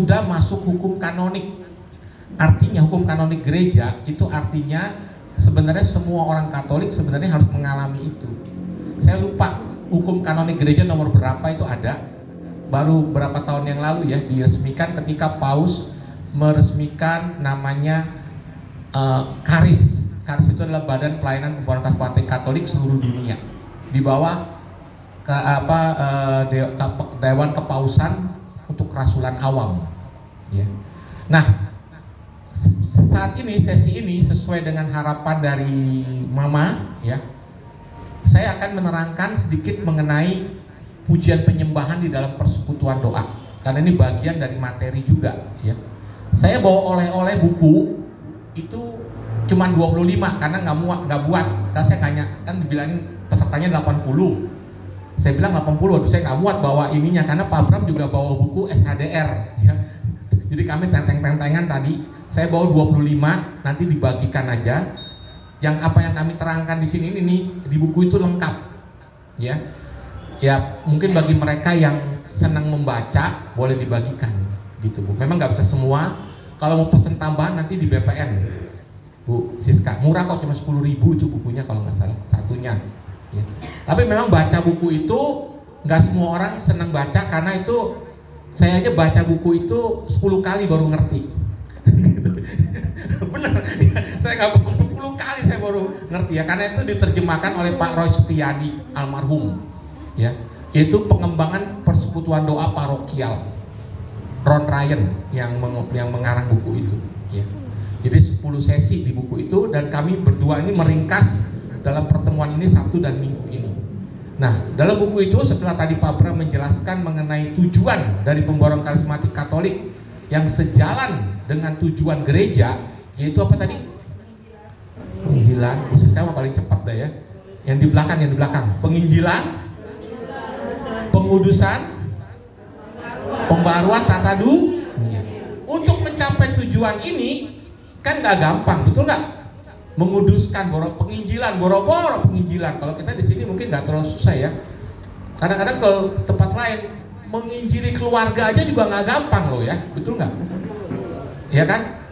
sudah masuk hukum kanonik. Artinya hukum kanonik gereja itu artinya sebenarnya semua orang Katolik sebenarnya harus mengalami itu. Saya lupa hukum kanonik gereja nomor berapa itu ada. Baru berapa tahun yang lalu ya diresmikan ketika Paus meresmikan namanya Karis. Karis itu adalah Badan Pelayanan Pembaruan Karismatik Katolik seluruh dunia. Di bawah Dewan Kepausan untuk Kerasulan Awam. Ya. Nah, saat ini sesi ini sesuai dengan harapan dari Mama, ya, saya akan menerangkan sedikit mengenai pujian penyembahan di dalam persekutuan doa. Karena ini bagian dari materi juga, ya. Saya bawa oleh-oleh buku itu cuma 25 karena nggak buat. Karena saya kan dibilangin pesertanya 80. Saya bilang 80, waduh saya nggak muat bawa ininya karena Pak Bram juga bawa buku SHDR, ya. Jadi kami tenteng-tentengan tadi. Saya bawa 25, nanti dibagikan aja. Yang apa yang kami terangkan di sini ini di buku itu lengkap, ya. Ya mungkin bagi mereka yang senang membaca boleh dibagikan, gitu Bu. Memang nggak bisa semua. Kalau mau pesen tambahan nanti di BPN, Bu Siska. Murah kok, cuma 10.000 itu bukunya kalau nggak salah satunya. Ya. Tapi memang baca buku itu nggak semua orang senang baca karena itu saya aja baca buku itu 10 kali baru ngerti. Bener, ya, saya nggak bohong, 10 kali saya baru ngerti ya, karena itu diterjemahkan oleh Pak Roy Setiadi almarhum, ya, itu pengembangan persekutuan doa parokial Ron Ryan yang mengarang buku itu, ya. Jadi 10 sesi di buku itu dan kami berdua ini meringkas dalam pertemuan ini Sabtu dan Minggu ini. Nah, dalam buku itu setelah tadi Pak Bram menjelaskan mengenai tujuan dari pembaruan karismatik Katolik yang sejalan dengan tujuan gereja, yaitu apa tadi? Penginjilan, khusus saya paling cepat dah ya. Yang di belakang, penginjilan, pengudusan, pembaruan tata dunia. Untuk mencapai tujuan ini kan nggak gampang, betul nggak? Menguduskan, penginjilan, boro-boro penginjilan. Kalau kita di sini mungkin nggak terlalu susah ya. Kadang-kadang kalau tempat lain menginjili keluarga aja juga nggak gampang loh ya, betul nggak? Ya kan?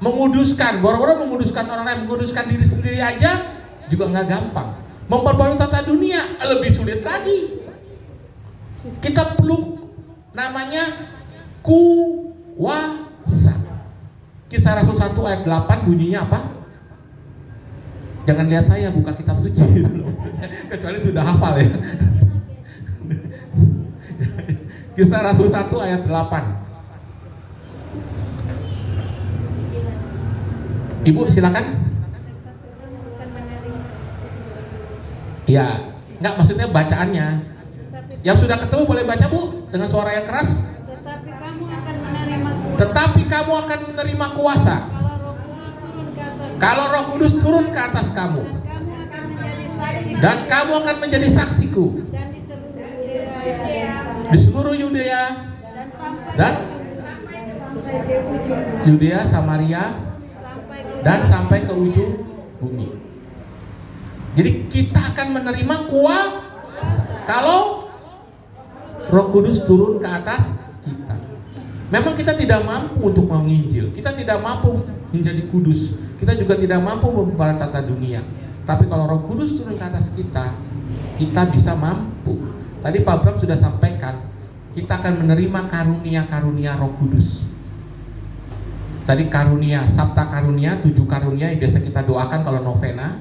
Menguduskan, boro-boro menguduskan orang lain, menguduskan diri sendiri aja juga nggak gampang. Memperbarui tata dunia lebih sulit lagi. Kita perlu namanya kuasa. Kisah Rasul 1 ayat 8 bunyinya apa? Jangan lihat saya buka kitab suci gitu loh. Kecuali sudah hafal ya. Kisah Rasul 1 ayat 8. Ibu silakan. Ya, enggak, maksudnya bacaannya. Yang sudah ketemu boleh baca Bu dengan suara yang keras. Tetapi kamu akan menerima kuasa. Kalau Roh Kudus turun ke atas kamu. Dan kamu akan menjadi saksiku. Di seluruh Yudea dan Yudea, Samaria dan sampai ke ujung bumi. Jadi kita akan menerima kuasa kalau Roh Kudus turun ke atas kita. Memang kita tidak mampu untuk menginjil, kita tidak mampu menjadi kudus, kita juga tidak mampu membawa tata dunia. Tapi kalau Roh Kudus turun ke atas kita, kita bisa mampu. Tadi Pak Bram sudah sampaikan, kita akan menerima karunia-karunia Roh Kudus. Tadi karunia, sabta karunia, 7 karunia yang biasa kita doakan kalau novena,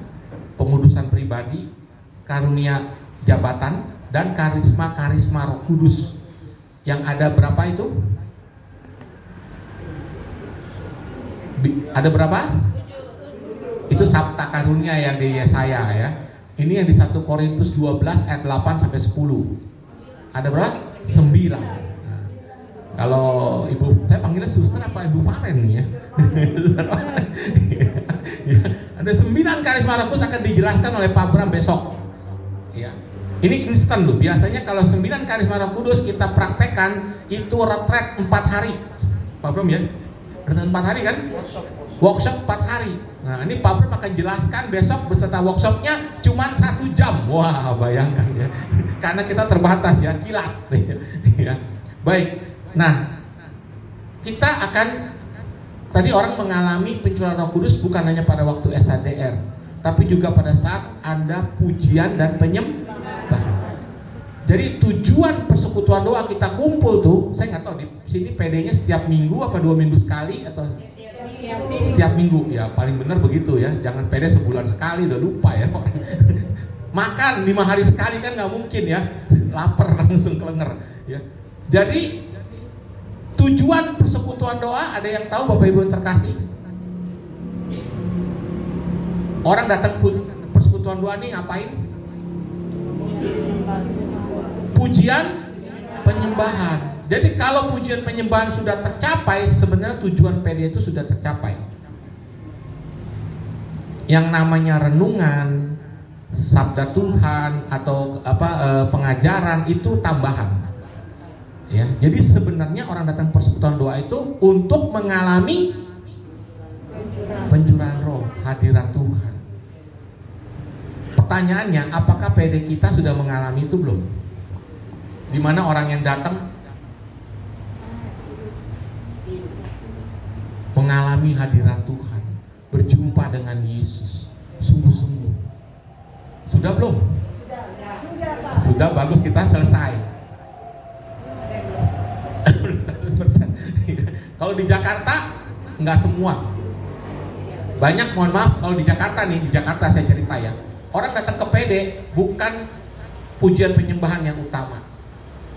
pengudusan pribadi, karunia jabatan, dan karisma Roh Kudus. Yang ada berapa itu? Ada berapa? Itu sabta karunia yang di Yesaya ya. Ini yang di 1 Korintus 12 ayat 8 sampai 10. Ada berapa? 9. Nah, kalau Ibu, saya panggilnya suster apa Ibu Valen nih ya. Ada 9 karisma Roh Kudus akan dijelaskan oleh Pak Bram besok. Ya. Ini instan loh. Biasanya kalau 9 karisma Roh Kudus kita praktekkan itu retret 4 hari. Pak Bram ya? Retret 4 hari kan? Workshop 4 hari. Nah, ini Pak Bram akan jelaskan besok beserta workshopnya cuma 1 jam. Wah, bayangkan ya. Karena kita terbatas ya, kilat. Ya. Baik. Nah, kita akan, tadi orang mengalami pencurahan Roh Kudus bukan hanya pada waktu SHDR, tapi juga pada saat Anda pujian dan penyembahan. Jadi tujuan persekutuan doa kita kumpul tuh, saya nggak tahu di sini PD-nya setiap minggu apa 2 minggu sekali atau setiap minggu, ya paling benar begitu ya, jangan PD sebulan sekali, udah lupa ya. Makan 5 hari sekali kan nggak mungkin ya, lapar langsung kelenger ya. Jadi tujuan persekutuan doa, ada yang tahu Bapak Ibu yang terkasih? Orang datang persekutuan doa nih ngapain? Pujian penyembahan. Jadi kalau pujian penyembahan sudah tercapai, sebenarnya tujuan PD itu sudah tercapai. Yang namanya renungan, sabda Tuhan atau pengajaran itu tambahan. Ya, jadi sebenarnya orang datang persekutuan doa itu untuk mengalami pencurahan roh, hadirat Tuhan. Pertanyaannya, apakah PD kita sudah mengalami itu belum? Di mana orang yang datang mengalami hadirat Tuhan, berjumpa dengan Yesus sungguh-sungguh. Sudah belum? Sudah, bagus, kita selesai. Kalau di Jakarta nggak semua, banyak, mohon maaf, kalau di Jakarta nih, di Jakarta saya cerita ya, orang datang ke PD bukan pujian penyembahan yang utama,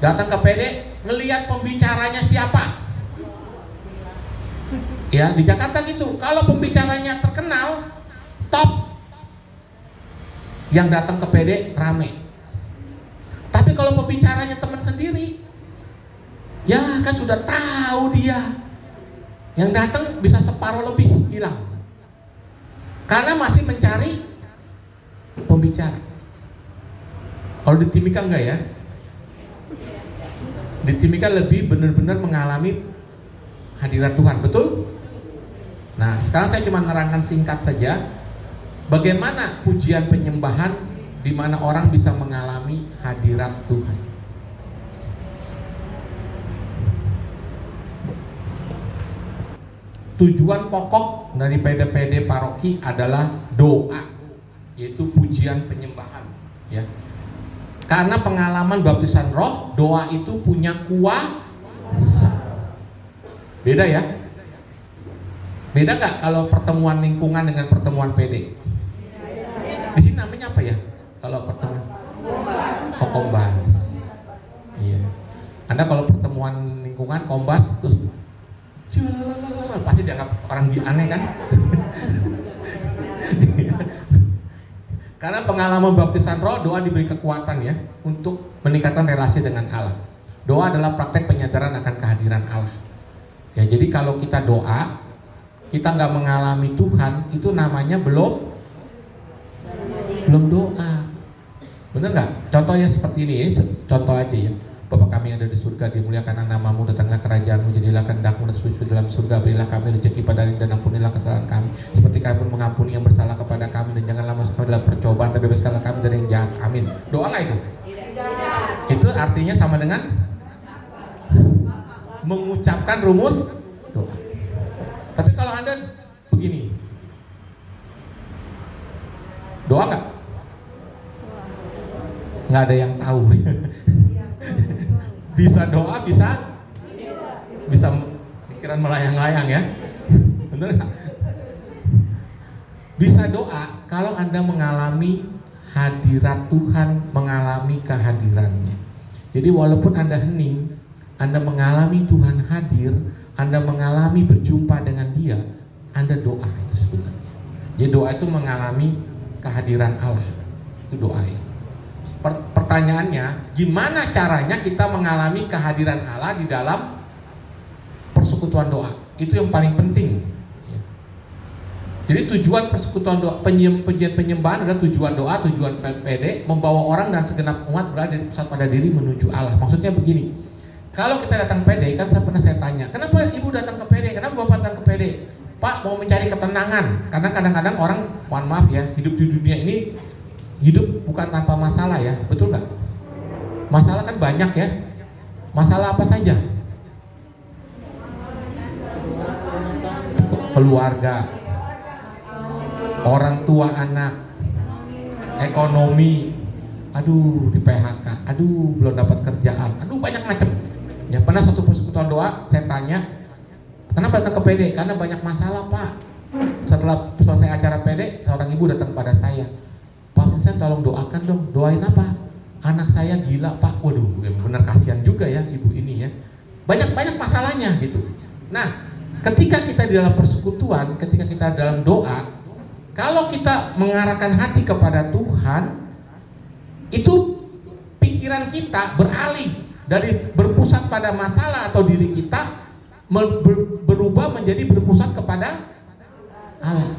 datang ke PD ngelihat pembicaranya siapa. Ya, di Jakarta gitu, kalau pembicaranya terkenal, top, yang datang ke PD rame. Tapi kalau pembicaranya teman sendiri, ya kan sudah tahu dia, yang datang bisa separuh lebih hilang, karena masih mencari pembicara. Kalau di Timika enggak ya? Di Timika lebih benar-benar mengalami hadirat Tuhan, betul? Nah, sekarang saya cuma nerangkan singkat saja bagaimana pujian penyembahan di mana orang bisa mengalami hadirat Tuhan. Tujuan pokok dari PD-PD paroki adalah doa, yaitu pujian penyembahan, ya. Karena pengalaman baptisan roh, doa itu punya kuasa. Beda ya? Beda nggak kalau pertemuan lingkungan dengan pertemuan PD? Di sini namanya apa ya? Kalau pertemuan kombas. Iya. Anda kalau pertemuan lingkungan kombas terus pasti dianggap orang aneh kan? Karena pengalaman baptisan roh, doa diberi kekuatan ya untuk meningkatkan relasi dengan Allah. Doa adalah praktek penyadaran akan kehadiran Allah. Ya, jadi kalau kita doa, kita nggak mengalami Tuhan, itu namanya belum doa. Bener nggak? Contohnya seperti ini, contoh aja ya. Bapa kami yang ada di surga, dimuliakan namamu, datanglah kerajaanmu, jadilah kehendakmu seperti dalam surga, berilah kami rezeki pada hari ini dan ampunilah kesalahan kami, seperti kami pun mengampuni yang bersalah kepada kami, dan janganlah masuk kami dalam percobaan, tapi bebaskanlah kami dari yang jahat. Amin. Doa nggak itu? Itu artinya sama dengan mengucapkan rumus doa. Tapi kalau Anda begini, doa nggak? Nggak ada yang tahu. Bisa doa, bisa pikiran melayang-layang ya. Bener nggak? Bisa doa kalau Anda mengalami hadirat Tuhan, mengalami kehadirannya. Jadi walaupun Anda hening, Anda mengalami Tuhan hadir, Anda mengalami berjumpa dengan Dia, Anda doa itu sebenarnya. Jadi doa itu mengalami kehadiran Allah. Itu doa ya. Pertanyaannya, gimana caranya kita mengalami kehadiran Allah di dalam persekutuan doa? Itu yang paling penting. Jadi tujuan persekutuan doa, penyembahan adalah tujuan doa, tujuan PD, membawa orang dan segenap umat berada di pusat pada diri menuju Allah. Maksudnya begini, kalau kita datang PD, kan saya tanya, kenapa ibu datang ke PD? Kenapa bapak datang ke PD? Pak, mau mencari ketenangan. Karena kadang-kadang orang, mohon maaf ya, hidup di dunia ini hidup bukan tanpa masalah ya, betul nggak? Masalah kan banyak ya. Masalah apa saja? keluarga, orang tua anak, ekonomi, aduh di PHK, aduh belum dapat kerjaan, aduh banyak macam. Ya pernah satu persekutuan doa saya tanya, kenapa datang ke PD? Karena banyak masalah Pak. Setelah selesai acara PD, seorang ibu datang pada saya, Pak Vincent tolong doakan dong. Doain apa? Anak saya gila Pak. Waduh, benar kasihan juga ya ibu ini ya. Banyak masalahnya gitu. Nah, ketika kita di dalam persekutuan, ketika kita dalam doa, kalau kita mengarahkan hati kepada Tuhan, itu pikiran kita beralih dari berpusat pada masalah atau diri kita, berubah menjadi berpusat kepada Allah.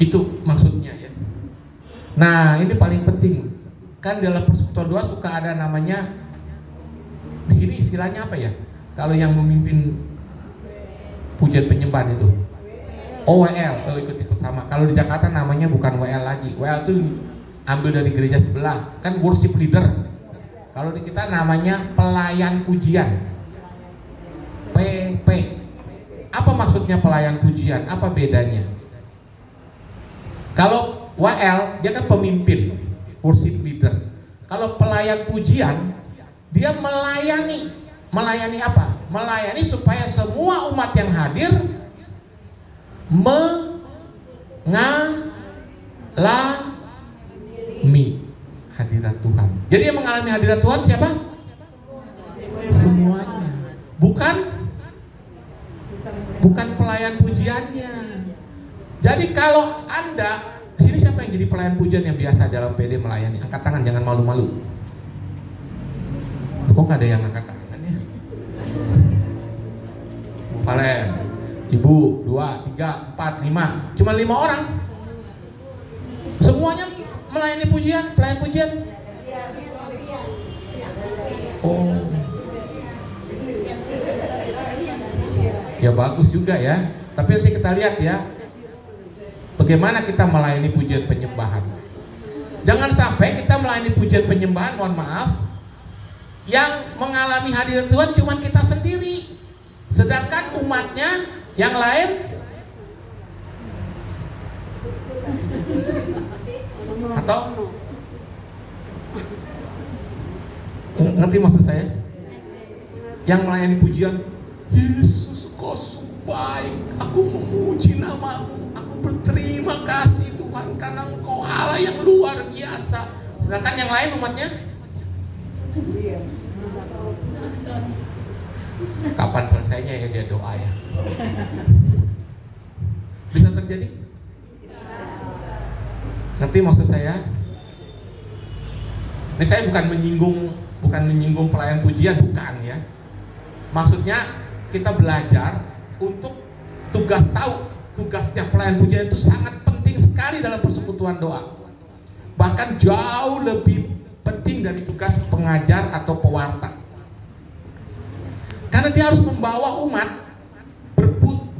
Itu maksudnya ya. Nah, ini paling penting. Kan dalam persekutuan doa suka ada namanya, di sini istilahnya apa ya? Kalau yang memimpin pujian penyembahan itu OWL, ikut sama. Kalau di Jakarta namanya bukan WL lagi. WL itu ambil dari gereja sebelah, kan worship leader. Kalau di kita namanya pelayan pujian. PP. Apa maksudnya pelayan pujian? Apa bedanya? Kalau WL dia kan pemimpin, worship leader. Kalau pelayan pujian, dia melayani. Melayani apa? Melayani supaya semua umat yang hadir mengalami hadirat Tuhan. Jadi yang mengalami hadirat Tuhan siapa? Semuanya. Bukan pelayan pujiannya. Jadi kalau Anda di sini, siapa yang jadi pelayan pujian yang biasa dalam PD melayani? Angkat tangan, jangan malu-malu. Kok nggak ada yang angkat tangan ya? Valen, Ibu, 2, 3, 4, 5. Cuma 5 orang. Semuanya melayani pujian, pelayan pujian. Oh. Ya bagus juga ya. Tapi nanti kita lihat ya, bagaimana kita melayani pujian penyembahan. Jangan sampai kita melayani pujian penyembahan, mohon maaf, yang mengalami hadirat Tuhan cuma kita sendiri, sedangkan umatnya yang lain atau ngerti maksud saya? Yang melayani pujian, Yesus kau baik, aku memuji namamu, aku berterima kasih Tuhan karena Engkau Allah yang luar biasa. Sedangkan yang lain umatnya, kapan selesainya ya dia doa ya? Bisa terjadi? Ngerti maksud saya? Ini saya bukan menyinggung pelayan pujian, bukan ya. Maksudnya kita belajar untuk tugasnya pelayan pujian itu sangat penting sekali dalam persekutuan doa. Bahkan jauh lebih penting dari tugas pengajar atau pewarta. Karena dia harus membawa umat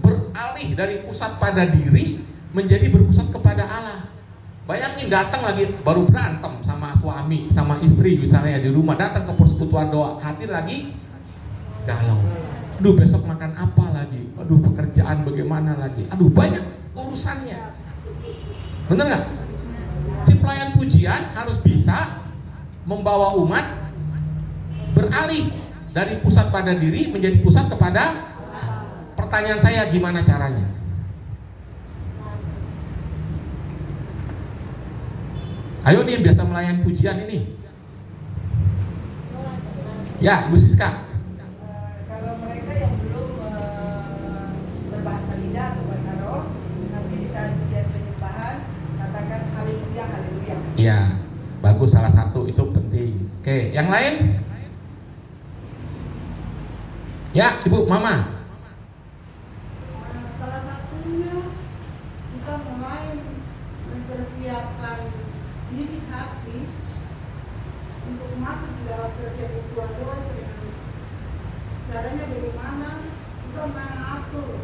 beralih dari pusat pada diri menjadi berpusat kepada Allah. Bayangin datang lagi baru berantem sama suami, sama istri misalnya di rumah, datang ke persekutuan doa, hati lagi galau. Aduh besok makan apa lagi? Aduh pekerjaan bagaimana lagi? Aduh banyak urusannya. Bener nggak? Si pelayan pujian harus bisa membawa umat beralih dari pusat pada diri menjadi pusat kepada. Pertanyaan saya, gimana caranya? Ayo nih biasa melayan pujian ini. Ya, Bu Siska. Kalau mereka yang belum berbahasa lidah atau bahasa roh, nanti di saat pujian penyembahan katakan haleluya, haleluya. Iya, bagus, salah satu itu penting. Oke, yang lain? Ya, Ibu, Mama. Salah satunya kita mulai mempersiapkan diri hati untuk masuk di dalam persekutuan doa itu dengan caranya bagaimana kita mengatur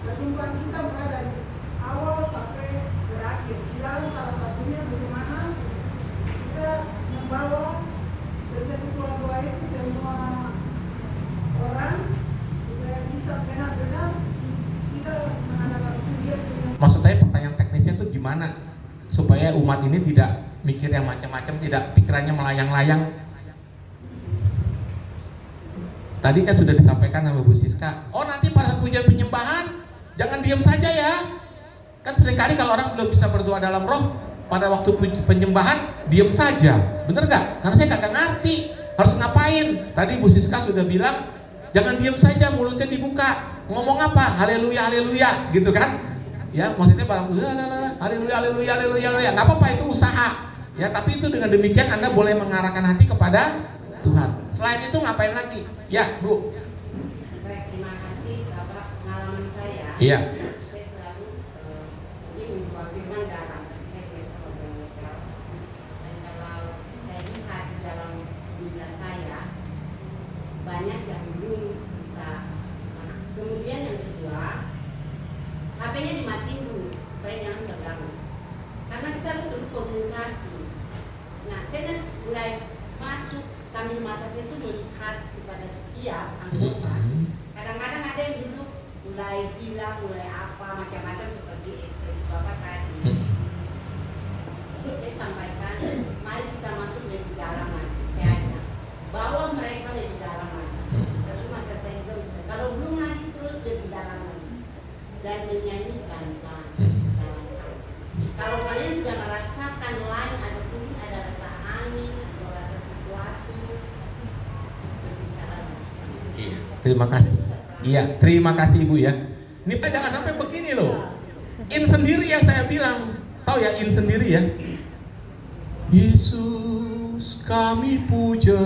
pertumbuhan kita mulai dari awal sampai berakhir. Di dalam salah satunya bagaimana kita membawa persekutuan doa itu semua orang ini tidak mikir yang macam-macam, tidak pikirannya melayang-layang. Tadi kan sudah disampaikan sama Bu Siska, oh nanti pada saat pujian penyembahan jangan diam saja ya. Kan seringkali kalau orang belum bisa berdoa dalam roh, pada waktu penyembahan diam saja, bener nggak? Karena saya kagak ngerti harus ngapain. Tadi Bu Siska sudah bilang jangan diam saja, mulutnya dibuka, ngomong apa? Haleluya, haleluya, gitu kan? Ya, maksudnya barang haleluya, haleluya, haleluya, haleluya. Nggak apa-apa, itu usaha. Ya, tapi itu dengan demikian Anda boleh mengarahkan hati kepada Tuhan. Selain itu ngapain lagi? Ya, Bu. Baik, terima kasih Bapak. Pengalaman saya. Iya. Saya selalu ini mengkonfirmasi dalam saya biasa berdoa. Dan kalau saya lihat di dalam dunia saya banyak yang belum bisa. Kemudian yang kedua, HP-nya dimatiin dulu supaya jangan terganggu. Karena kita harus dulu konsentrasi. Nah, saya mulai masuk sambil mata saya itu melihat kepada setiap anggota. Kadang-kadang ada yang duduk mulai bilang, mulai apa macam-macam seperti ekspresi Bapak tadi. Saya sampaikan, mari kita masuk lebih dalam lagi. Saya ajak, bawa mereka lebih dalam lagi. Terus saya juga kalau belum lagi terus lebih dalam lagi dan menyanyikan dalam. Kalau kalian sudah merasakan lain, ada mungkin ada rasa angin atau rasa sesuatu, berbicara. Iya. Terima kasih. Iya, terima kasih Ibu ya. Ini jangan sampai begini loh. In sendiri yang saya bilang, tahu ya in sendiri ya. Yesus kami puja,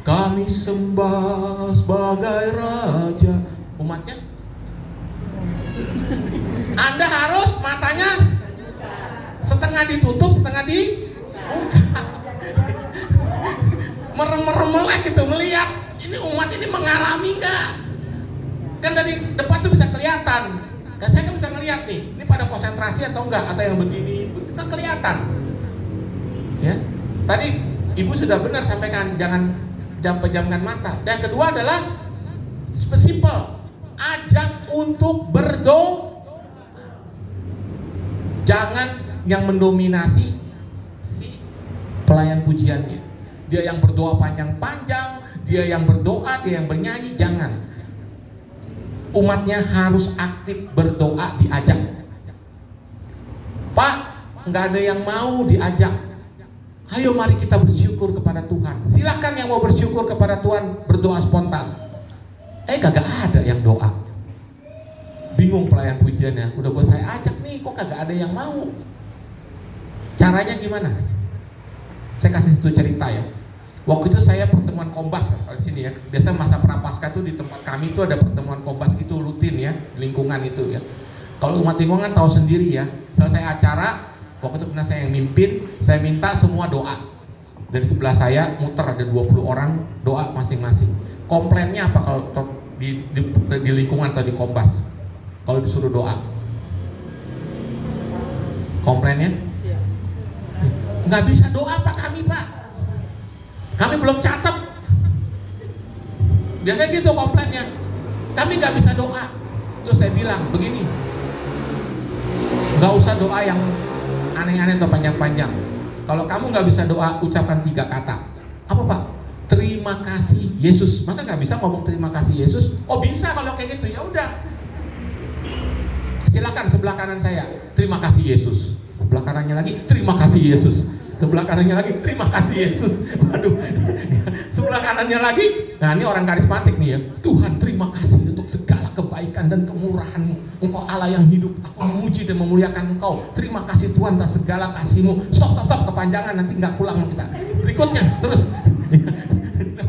kami sembah sebagai Raja. Umatnya, Anda harus matanya setengah ditutup, setengah dibuka. Merem-merem melek gitu melihat ini umat ini mengalami nggak? Kan dari depan tuh bisa kelihatan. Kan saya kan bisa ngelihat nih, ini pada konsentrasi atau enggak, atau yang begini, itu kelihatan. Ya, tadi Ibu sudah benar sampaikan jangan pejamkan mata. Dan yang kedua adalah simple, ajak untuk berdoa. Jangan yang mendominasi si pelayan pujiannya. Dia yang berdoa panjang-panjang, dia yang berdoa, dia yang bernyanyi, jangan. Umatnya harus aktif berdoa, diajak. Pak, nggak ada yang mau diajak. Ayo mari kita bersyukur kepada Tuhan. Silahkan yang mau bersyukur kepada Tuhan berdoa spontan. Kagak ada yang doa. Bingung pelayan pujiannya. Udah gue saya ajak nih, kok kagak ada yang mau. Caranya gimana? Saya kasih satu cerita ya. Waktu itu saya pertemuan Kombas di sini ya. Biasa masa prapaskah itu di tempat kami itu ada pertemuan Kombas itu rutin ya, lingkungan itu ya. Kalau umat lingkungan tahu sendiri ya. Selesai acara, waktu itu pernah saya yang mimpin, saya minta semua doa. Dari sebelah saya muter ada 20 orang doa masing-masing. Komplainnya apa kalau di lingkungan atau di Kombas? Kalau disuruh doa. Komplainnya? Nggak bisa doa Pak kami Pak. Kami belum catat. Biasanya gitu komplainnya. Kami nggak bisa doa. Terus saya bilang begini, nggak usah doa yang aneh-aneh atau panjang-panjang. Kalau kamu nggak bisa doa, ucapkan 3 kata. Apa Pak? Terima kasih Yesus. Masa nggak bisa ngomong terima kasih Yesus? Oh bisa kalau kayak gitu. Ya udah. Silakan sebelah kanan saya. Terima kasih Yesus. Sebelah kanannya lagi. Terima kasih Yesus. Sebelah kanannya lagi, terima kasih Yesus. Waduh, sebelah kanannya lagi. Nah ini orang karismatik nih ya. Tuhan terima kasih untuk segala kebaikan dan kemurahan-Mu. Engkau Allah yang hidup. Aku memuji dan memuliakan Engkau. Terima kasih Tuhan atas segala kasih-Mu. Stop, kepanjangan nanti nggak pulang kita. Berikutnya terus.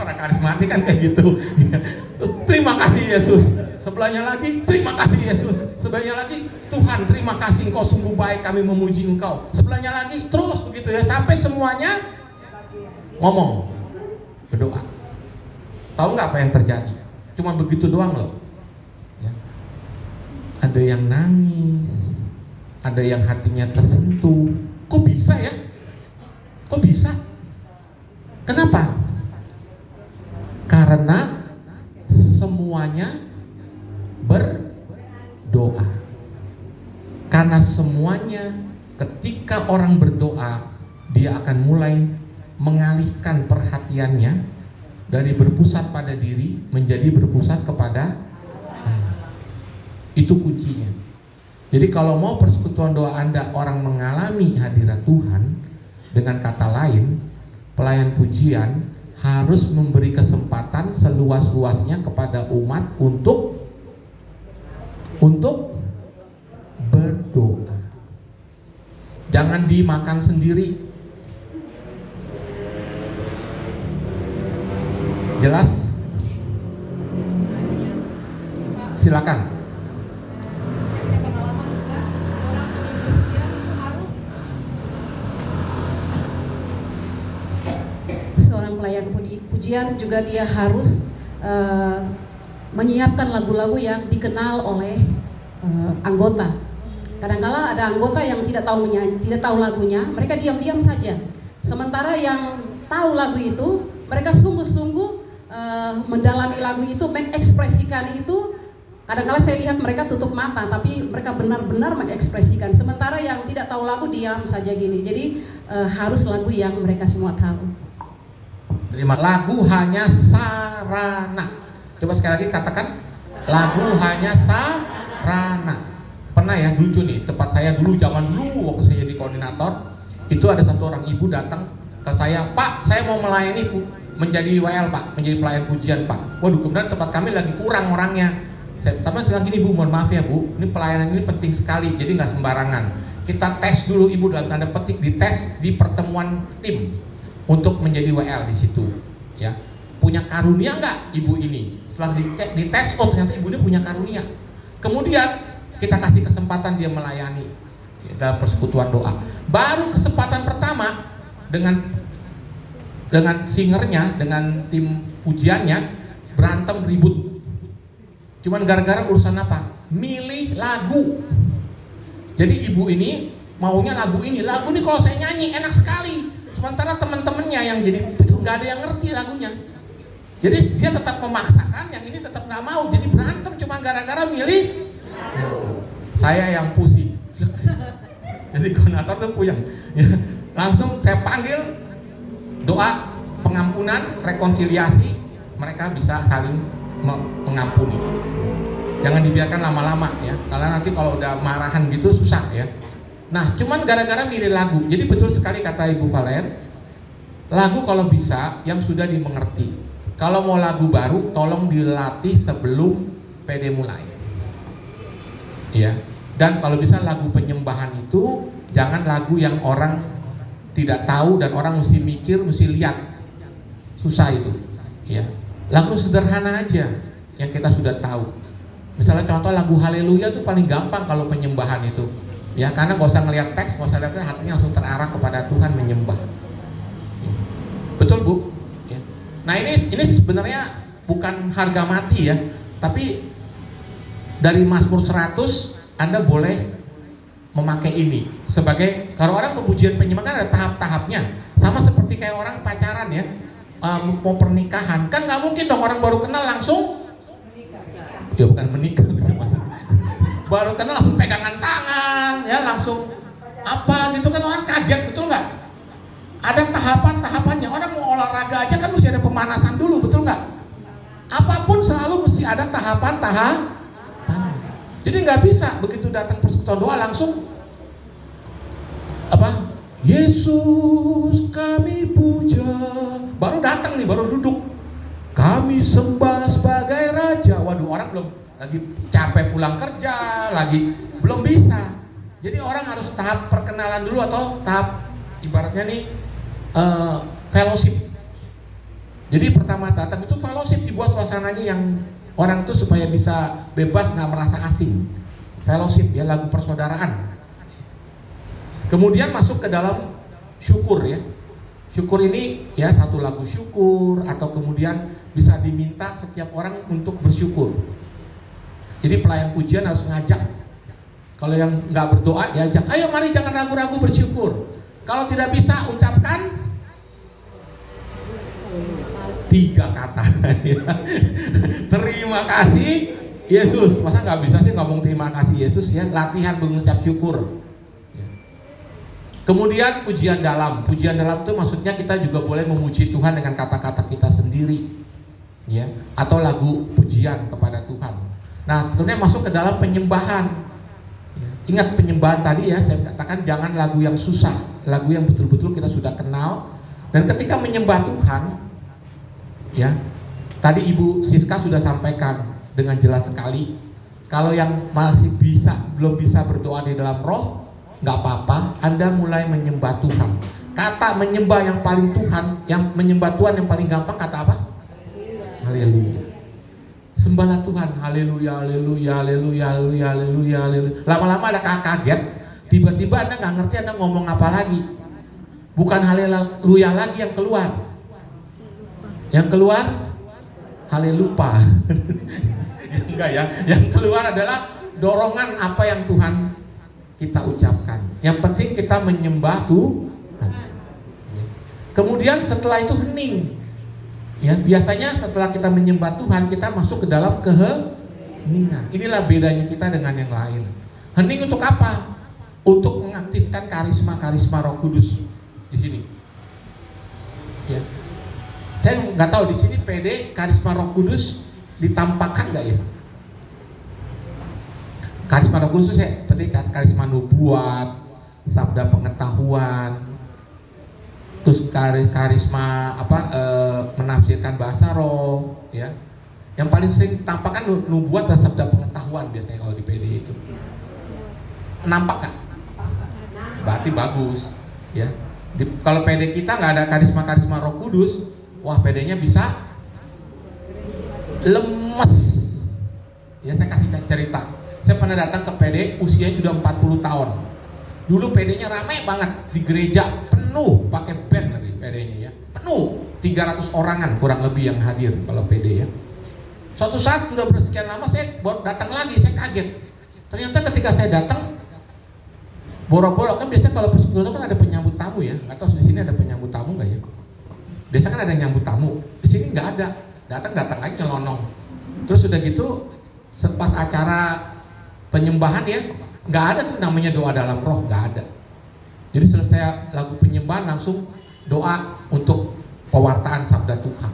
Orang karismatik kan kayak gitu. Terima kasih Yesus. Sebelahnya lagi, terima kasih Yesus. Sebelahnya lagi, Tuhan terima kasih Engkau sungguh baik, kami memuji Engkau. Sebelahnya lagi, terus begitu ya, sampai semuanya ngomong, berdoa. Tahu nggak apa yang terjadi? Cuma begitu doang loh. Ya. Ada yang nangis, ada yang hatinya tersentuh. Kok bisa ya? Kok bisa? Kenapa? Karena semuanya berdoa. Karena semuanya ketika ketika orang berdoa, dia akan mulai mengalihkan perhatiannya dari berpusat pada diri menjadi berpusat kepada Allah. Itu kuncinya. Jadi kalau mau persekutuan doa Anda orang mengalami hadirat Tuhan, dengan kata lain, pelayan pujian harus memberi kesempatan seluas-luasnya kepada umat untuk berdoa. Jangan dimakan sendiri. Jelas? Silakan. Seorang pelayan pujian juga dia harus menyiapkan lagu-lagu yang dikenal oleh anggota. Kadang-kala ada anggota yang tidak tahu menyanyi, tidak tahu lagunya, mereka diam-diam saja. Sementara yang tahu lagu itu, mereka sungguh-sungguh mendalami lagu itu, mengekspresikan itu. Kadang-kala saya lihat mereka tutup mata, tapi mereka benar-benar mengekspresikan. Sementara yang tidak tahu lagu diam saja gini. Jadi harus lagu yang mereka semua tahu. Terima. Lagu hanya sarana. Coba sekali lagi katakan, lagu hanya sarana. Pernah ya, lucu nih, tempat saya dulu, zaman dulu waktu saya jadi koordinator, itu ada satu orang ibu datang ke saya, Pak, saya mau melayani menjadi WL Pak, menjadi pelayan pujian Pak. Waduh, kemudian tempat kami lagi kurang orangnya. Saya bilang gini, Bu, mohon maaf ya Bu, ini pelayanan ini penting sekali, jadi nggak sembarangan. Kita tes dulu Ibu, dalam tanda petik dites di pertemuan tim untuk menjadi WL di situ. Ya, punya karunia nggak Ibu ini? Setelah dites, oh ternyata Ibu ini punya karunia. Kemudian kita kasih kesempatan dia melayani dalam persekutuan doa. Baru kesempatan pertama dengan singernya, dengan tim pujiannya berantem ribut. Cuman gara-gara urusan apa? Milih lagu. Jadi ibu ini maunya lagu ini kalau saya nyanyi enak sekali. Sementara teman-temannya yang jadi itu nggak ada yang ngerti lagunya. Jadi dia tetap memaksakan, yang ini tetap nggak mau. Jadi berantem cuma gara-gara milih. Saya yang pusing. Jadi koordinator tuh puyeng. Langsung saya panggil, doa pengampunan, rekonsiliasi, mereka bisa saling mengampuni. Jangan dibiarkan lama-lama ya, karena nanti kalau udah marahan gitu susah ya. Nah, cuman gara-gara milih lagu. Jadi betul sekali kata Ibu Valer, lagu kalau bisa yang sudah dimengerti. Kalau mau lagu baru, tolong dilatih sebelum PD mulai. Ya. Dan kalau bisa lagu penyembahan itu jangan lagu yang orang tidak tahu dan orang mesti mikir, mesti lihat. Susah itu. Ya. Lagu sederhana aja yang kita sudah tahu. Misalnya contoh lagu Haleluya itu paling gampang kalau penyembahan itu. Ya, karena nggak usah ngelihat teks, nggak usah lihat, hatinya langsung terarah kepada Tuhan menyembah. Betul Bu? Ya. Nah ini sebenarnya bukan harga mati ya, tapi dari Mazmur 100 Anda boleh memakai ini sebagai, kalau orang pemujian penyembah kan ada tahap-tahapnya, sama seperti kayak orang pacaran ya, mau pernikahan kan nggak mungkin dong orang baru kenal langsung menikah. Ya bukan menikah gitu maksudnya. Baru kenal langsung pegangan tangan ya, langsung apa gitu kan, orang kaget, betul nggak? Ada tahapan-tahapannya. Orang mau olahraga aja kan mesti ada pemanasan dulu, betul nggak? Apapun selalu mesti ada tahapan-tahapan. Jadi nggak bisa begitu datang persekutuan doa langsung apa? Yesus kami puja. Baru datang nih, baru duduk. Kami sembah sebagai Raja. Waduh, orang belum, lagi capek pulang kerja, lagi belum bisa. Jadi orang harus tahap perkenalan dulu atau tahap ibaratnya nih fellowship. Jadi pertama datang itu fellowship, dibuat suasananya yang orang tuh supaya bisa bebas, nggak merasa asing. Fellowship ya, lagu persaudaraan. Kemudian masuk ke dalam syukur ya. Syukur ini ya satu lagu syukur, atau kemudian bisa diminta setiap orang untuk bersyukur. Jadi pelayan pujian harus ngajak. Kalau yang nggak berdoa diajak, ayo mari jangan ragu-ragu bersyukur. Kalau tidak bisa ucapkan 3 kata. Terima kasih Yesus. Masa nggak bisa sih ngomong terima kasih Yesus ya? Latihan mengucap syukur. Kemudian pujian dalam. Pujian dalam itu maksudnya kita juga boleh memuji Tuhan dengan kata-kata kita sendiri, ya, atau lagu pujian kepada Tuhan. Nah, kemudian masuk ke dalam penyembahan. Ya, ingat penyembahan tadi ya, saya katakan jangan lagu yang susah, lagu yang betul-betul kita sudah kenal. Dan ketika menyembah Tuhan, ya, tadi Ibu Siska sudah sampaikan dengan jelas sekali. Kalau yang masih belum bisa berdoa di dalam roh, nggak apa-apa, Anda mulai menyembah Tuhan. Kata menyembah yang paling Tuhan, yang menyembah Tuhan yang paling gampang kata apa? Haleluya. Sembahlah Tuhan, haleluya, haleluya, haleluya, haleluya, haleluya, haleluya. Lama-lama ada kaget, tiba-tiba Anda nggak ngerti Anda ngomong apa lagi. Bukan haleluya lagi yang keluar. Yang keluar halelupa. Enggak ya, yang keluar adalah dorongan apa yang Tuhan kita ucapkan. Yang penting kita menyembah Tuhan. Kemudian setelah itu hening. Ya, biasanya setelah kita menyembah Tuhan, kita masuk ke dalam keheningan. Inilah bedanya kita dengan yang lain. Hening untuk apa? Untuk mengaktifkan karisma-karisma Roh Kudus di sini. Ya. Saya nggak tahu di sini PD karisma Roh Kudus ditampakkan nggak ya? Karisma Roh Kudus ya, seperti karisma nubuat, sabda pengetahuan, terus karisma menafsirkan bahasa roh, ya. Yang paling sering tampakkan nubuat dan sabda pengetahuan biasanya kalau di PD itu. Nampak nggak? Berarti bagus, ya. Kalau PD kita nggak ada karisma Roh Kudus, wah PD-nya bisa lemes. Ya, saya kasih cerita. Saya pernah datang ke PD, usianya sudah 40 tahun. Dulu PD-nya ramai banget di gereja, penuh, pakai band lagi PD-nya ya. Penuh, 300 orangan kurang lebih yang hadir kalau PD ya. Suatu saat sudah bersekian lama saya datang lagi, saya kaget. Ternyata ketika saya datang, boro-boro kan biasanya kalau persekutuan kan ada penyambut tamu ya. Nggak tahu di sini ada penyambut tamu nggak ya? Biasa kan ada yang nyambut tamu. Di sini nggak ada. Datang lagi nyelonong. Terus udah gitu, pas acara penyembahan ya, nggak ada tuh namanya doa dalam roh, nggak ada. Jadi selesai lagu penyembahan langsung doa untuk pewartaan sabda Tuhan.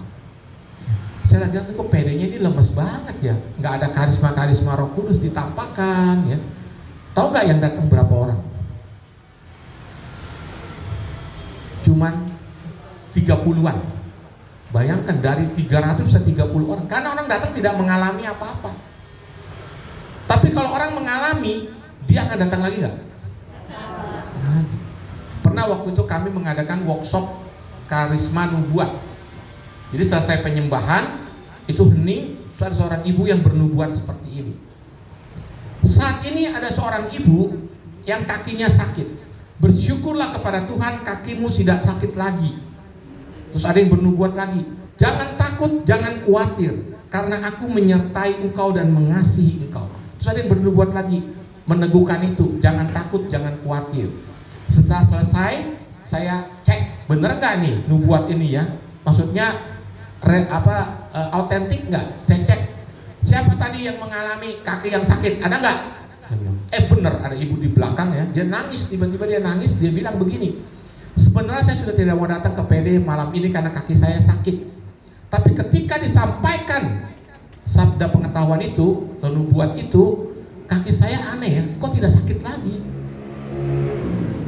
Saya lihat kok PD-nya ini lemes banget ya, nggak ada karisma Roh Kudus ditampakkan ya. Tahu nggak yang datang berapa orang? Cuman 30-an. Bayangkan dari 300 bisa 30 orang. Karena orang datang tidak mengalami apa-apa. Tapi kalau orang mengalami, dia akan datang lagi nggak? Pernah waktu itu kami mengadakan workshop karisma nubuat. Jadi selesai penyembahan, itu hening, ada seorang ibu yang bernubuat seperti ini. Saat ini ada seorang ibu yang kakinya sakit. Bersyukurlah kepada Tuhan, kakimu tidak sakit lagi. Terus ada yang bernubuat lagi, jangan takut, jangan khawatir, karena aku menyertai engkau dan mengasihi engkau. Terus ada yang bernubuat lagi, meneguhkan itu, jangan takut, jangan khawatir. Setelah selesai, saya cek bener nggak nih nubuat ini ya, maksudnya autentik nggak? Saya cek siapa tadi yang mengalami kaki yang sakit, ada nggak? Bener, ada ibu di belakang ya, dia nangis, tiba-tiba dia nangis, dia bilang begini, sebenarnya saya sudah tidak mau datang ke PD malam ini karena kaki saya sakit. Tapi ketika disampaikan sabda pengetahuan itu, nubuat itu, kaki saya aneh ya, kok tidak sakit lagi.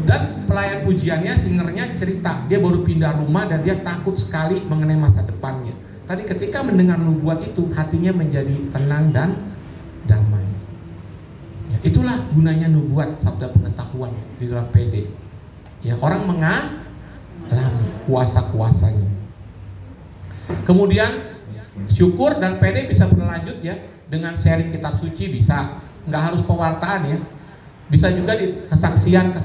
Dan pelayan pujiannya, singernya cerita, dia baru pindah rumah dan dia takut sekali mengenai masa depannya. Tadi ketika mendengar nubuat itu, hatinya menjadi tenang dan damai. Ya, itulah gunanya nubuat, sabda pengetahuan di dalam PD. Ya, orang mengalami kuasa-kuasanya. Kemudian syukur dan PD bisa berlanjut ya, dengan sharing kitab suci bisa, nggak harus pewartaan ya. Bisa juga di kesaksian.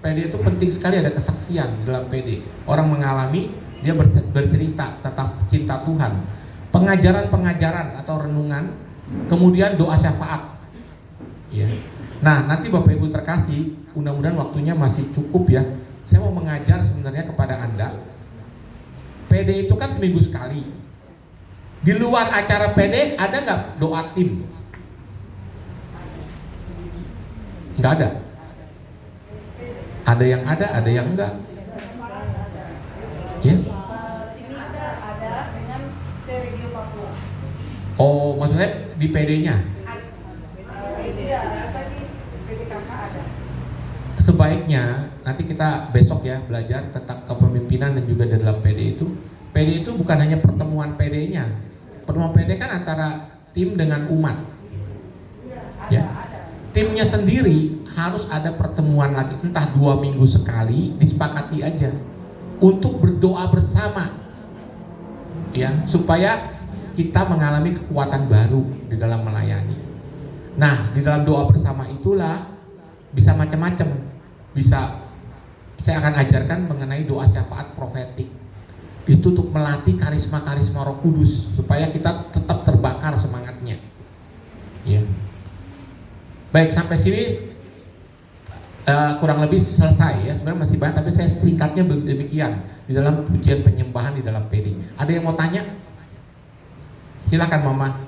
PD itu penting sekali, ada kesaksian dalam PD. Orang mengalami, dia bercerita tentang cinta Tuhan. Pengajaran atau renungan, kemudian doa syafaat. Ya. Nah, nanti Bapak Ibu terkasih, mudah-mudahan waktunya masih cukup ya. Saya mau mengajar sebenarnya kepada Anda. PD itu kan seminggu sekali. Di luar acara PD ada nggak doa tim? Nggak ada. Ada yang ada yang enggak. Ya. Timika ada dengan Seregio Papua. Oh, maksudnya di PD-nya? Tidak, apa di PPKK ada. Sebaiknya nanti kita besok ya belajar tentang kepemimpinan dan juga dalam PD itu. PD itu bukan hanya pertemuan PD-nya. Pertemuan PD kan antara tim dengan umat. Ya. Timnya sendiri harus ada pertemuan lagi, entah 2 minggu sekali, disepakati aja untuk berdoa bersama, ya, supaya kita mengalami kekuatan baru di dalam melayani. Nah, di dalam doa bersama itulah bisa macam-macam. Bisa, saya akan ajarkan mengenai doa syafaat profetik. Itu untuk melatih karisma-karisma Roh Kudus supaya kita tetap terbakar semangatnya. Ya. Baik, sampai sini kurang lebih selesai ya. Sebenarnya masih banyak, tapi saya singkatnya demikian di dalam pujian penyembahan di dalam PD. Ada yang mau tanya? Silakan Mama.